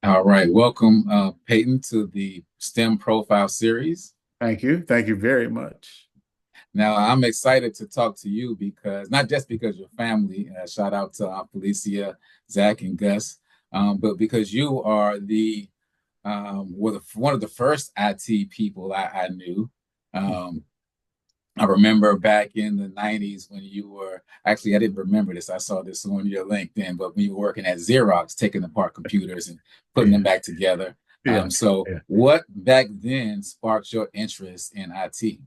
All right, welcome, Peyton, to the STEM Profile series. Thank you. Thank you very much. Now, I'm excited to talk to you because not just because your family, shout out to Felicia, Zach, and Gus, but because you are one of the first IT people I knew. Um, I remember back in the 90s when you were actually, I didn't remember this. I saw this on your LinkedIn, but when you were working at Xerox, taking apart computers and putting them Yeah, back together. yeah, So, yeah. what back then sparked your interest in IT?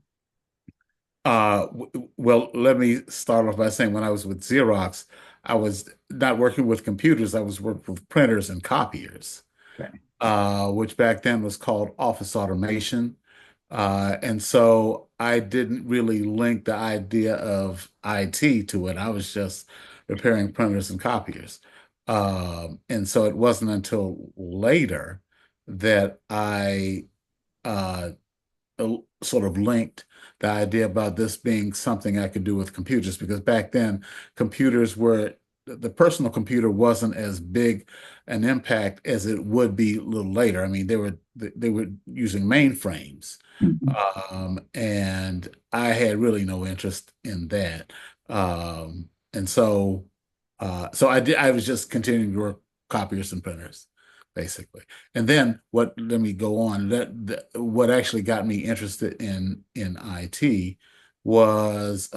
Well, let me start off by saying when I was with Xerox, I was not working with computers. I was working with printers and copiers, Okay. which back then was called office automation. And so I didn't really link the idea of IT to it. I was just repairing printers and copiers. And so it wasn't until later that I uh, sort of linked the idea about this being something I could do with computers because back then computers were the personal computer wasn't as big an impact as it would be a little later. I mean, they were using mainframes, Mhm. and I had really no interest in that. And so I was just continuing to work copiers and printers, basically. And then let me go on. What actually got me interested in IT was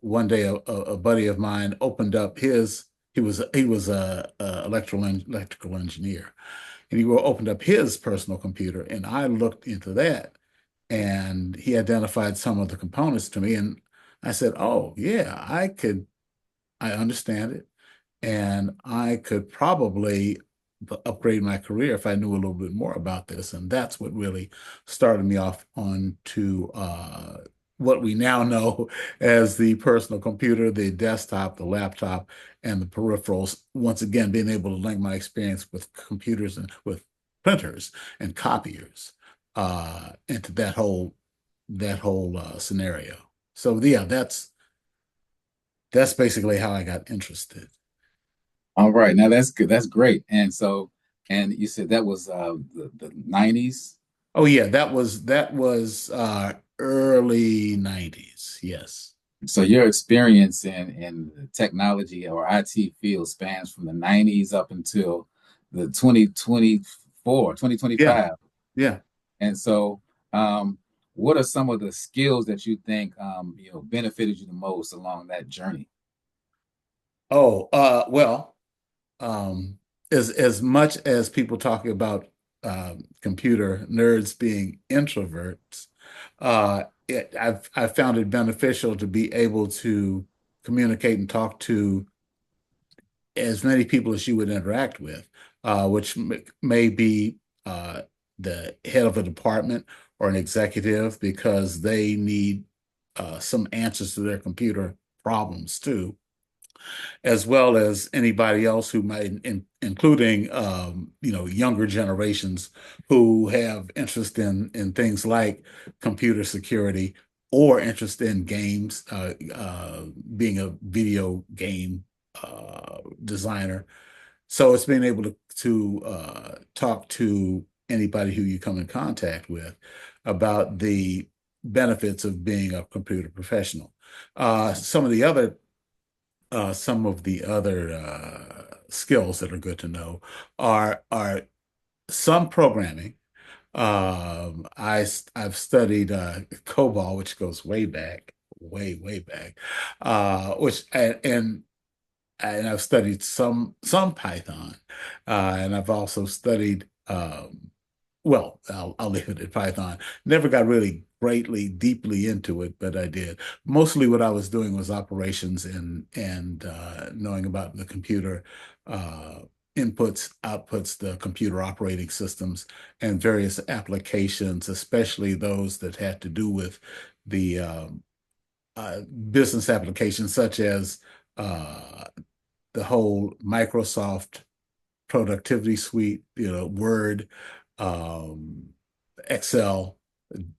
one day a buddy of mine opened up his he was a electrical engineer, and he opened up his personal computer, and I looked into that, and he identified some of the components to me, and I said, "Oh yeah, I understand it." And I could probably upgrade my career if I knew a little bit more about this. And that's what really started me off onto what we now know as the personal computer, the desktop, the laptop, and the peripherals. Once again, being able to link my experience with computers and with printers and copiers into that whole scenario. So yeah, that's basically how I got interested. All right, now that's good. That's great. And you said that was the 90s. Oh yeah, that was early 90s. Yes. So your experience in the technology or IT field spans from the 90s up until the 2024, Yeah. 2025. Yeah. And so, what are some of the skills that you think benefited you the most along that journey? Oh, well, um, as much as people talking about computer nerds being introverts, I've found it beneficial to be able to communicate and talk to as many people as you would interact with, which may be uh, the head of a department or an executive because they need some answers to their computer problems too, as well as anybody else who might, including younger generations who have interest in things like computer security or interest in games, being a video game designer. So it's being able to talk to anybody who you come in contact with about the benefits of being a computer professional. Some of the other skills that are good to know are some programming. I've studied COBOL, which goes way back, way back. Which and I've studied some Python, and I've also studied well, I'll leave it at Python. Never got really greatly deeply into it, but I did. Mostly what I was doing was operations and knowing about the computer uh, inputs, outputs, the computer operating systems, and various applications, especially those that had to do with the business applications, such as uh, the whole Microsoft productivity suite, Word, um, Excel,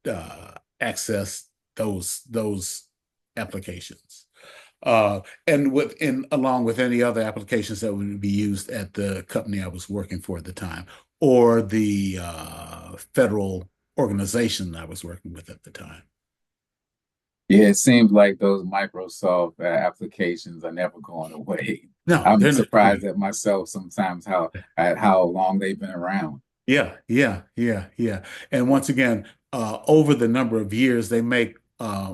uh, Access, those applications. And along with any other applications that would be used at the company I was working for at the time, or the federal organization I was working with at the time. Yeah, it seems like those Microsoft applications are never going away. No, I'm they're not. surprised at myself sometimes how at how long they've been around. Yeah, yeah, yeah, yeah. And once again, over the number of years, they make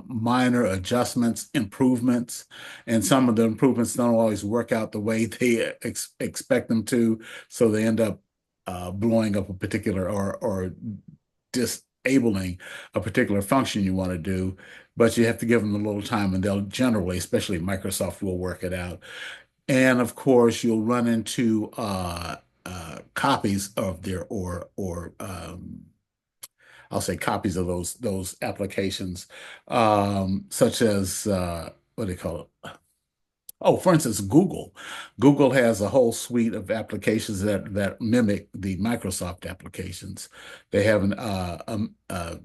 minor adjustments, improvements, and some of the improvements don't always work out the way they expect them to. So they end up blowing up a particular or disabling a particular function you want to do. But you have to give them a little time, and they'll generally, especially Microsoft, will work it out. And of course, you'll run into copies of their or I'll say copies of those applications, such as what do they call it? Oh, for instance, Google. Google has a whole suite of applications that mimic the Microsoft applications. They have a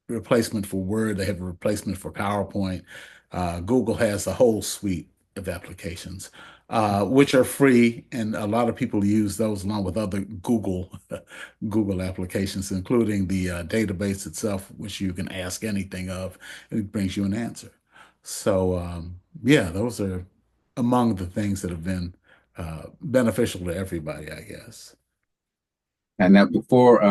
replacement for Word. They have a replacement for PowerPoint. Google has a whole suite of applications, which are free, and a lot of people use those along with other Google applications, including the database itself, which you can ask anything of, and it brings you an answer. So, yeah, those are among the things that have been beneficial to everybody, I guess. And that before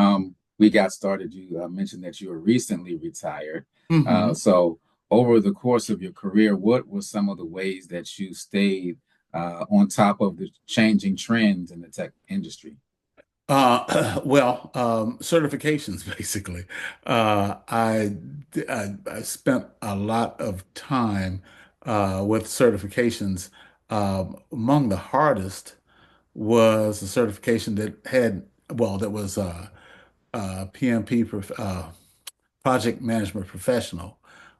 we got started, you mentioned that you were recently retired. Hmm. So over the course of your career, what were some of the ways that you stayed on top of the changing trends in the tech industry? Certifications basically. I spent a lot of time with certifications. Among the hardest was a certification that was PMP, project management professional,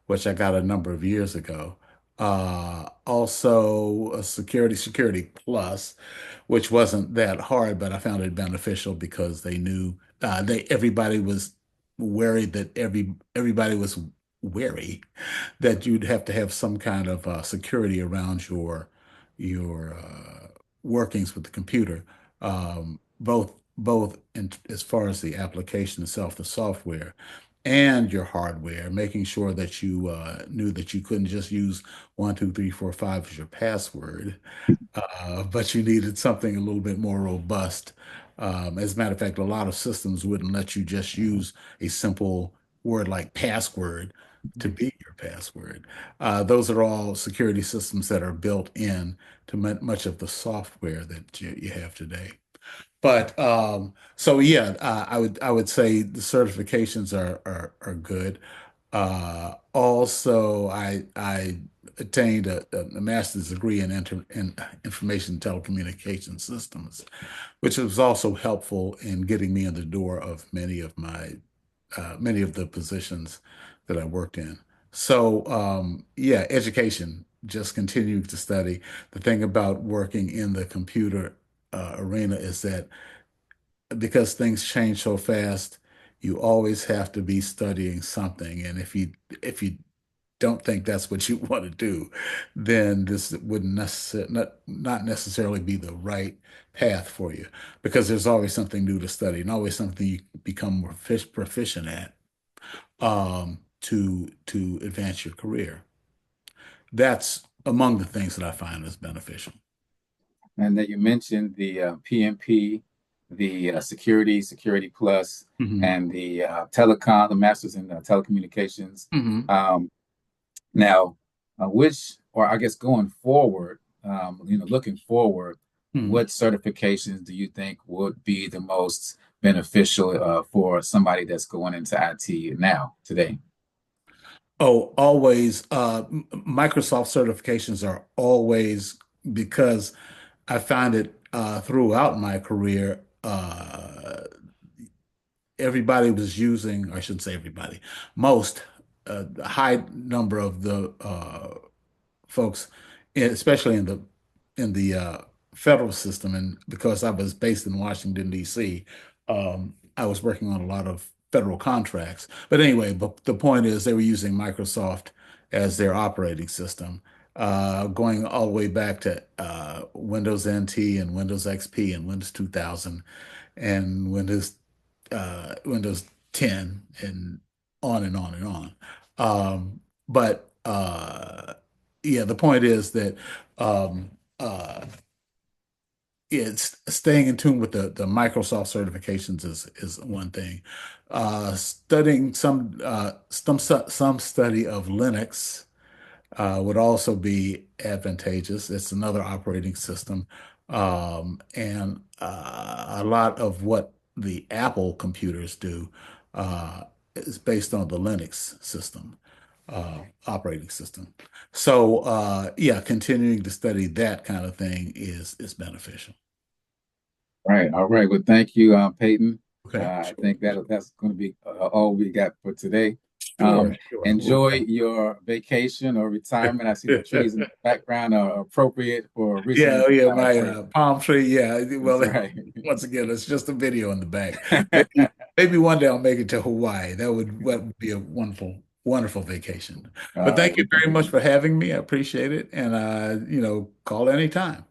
which I got a number of years ago. Also a security plus, which wasn't that hard, but I found it beneficial because they knew they everybody was worried that everybody was wary that you'd have to have some kind of security around your workings with the computer, both as far as the application itself, the software, and your hardware, making sure that you knew that you couldn't just use 1, 2, 3, 4, 5 as your password, but you needed something a little bit more robust. As a matter of fact, a lot of systems wouldn't let you just use a simple word like password to be your password. Those are all security systems that are built in to much of the software that you have today. But so yeah, I would say the certifications are good. Also, I attained a master's degree in information telecommunication systems, which was also helpful in getting me in the door of many of the positions that I worked in. So yeah, education, just continuing to study. The thing about working in the computer arena is that because things change so fast, you always have to be studying something. And if you don't think that's what you want to do, then this wouldn't not necessarily be the right path for you because there's always something new to study and always something you become more proficient at to advance your career. That's among the things that I find is beneficial. And that you mentioned the PMP, the Security Plus, Hmm. and the telecom, the Masters in Telecommunications. Hmm. Um, Now, which, or I guess going forward, looking forward, Hmm. what certifications do you think would be the most beneficial for somebody that's going into IT now, today? Oh, always. Microsoft certifications are always because I find it throughout my career. Everybody was using, I shouldn't say everybody, most, a high number of the folks, especially in the federal system, and because I was based in Washington, D.C., I was working on a lot of federal contracts. But anyway, but the point is they were using Microsoft as their operating system. going all the way back to Windows NT and Windows XP and Windows 2000 and Windows 10 and on and on and on. But yeah, the point is that um, uh, it's staying in tune with the Microsoft certifications is one thing. Studying some study of Linux would also be advantageous. It's another operating system. And a lot of what the Apple computers do is based on the Linux system, operating system. So yeah, continuing to study that kind of thing is beneficial. Right. All right. Well, thank you, Peyton. Okay, I sure. think that's going to be all we got for today. Sure, sure. Enjoy your vacation or retirement. I see the trees in the background are appropriate for a recently Yeah, yeah, retired my person. palm tree. Yeah, That's well, right. once again, it's just a video in the back. Maybe one day I'll make it to Hawaii. That would be a wonderful, wonderful vacation. But All right. thank you Well, very much for having me. I appreciate it. And call anytime.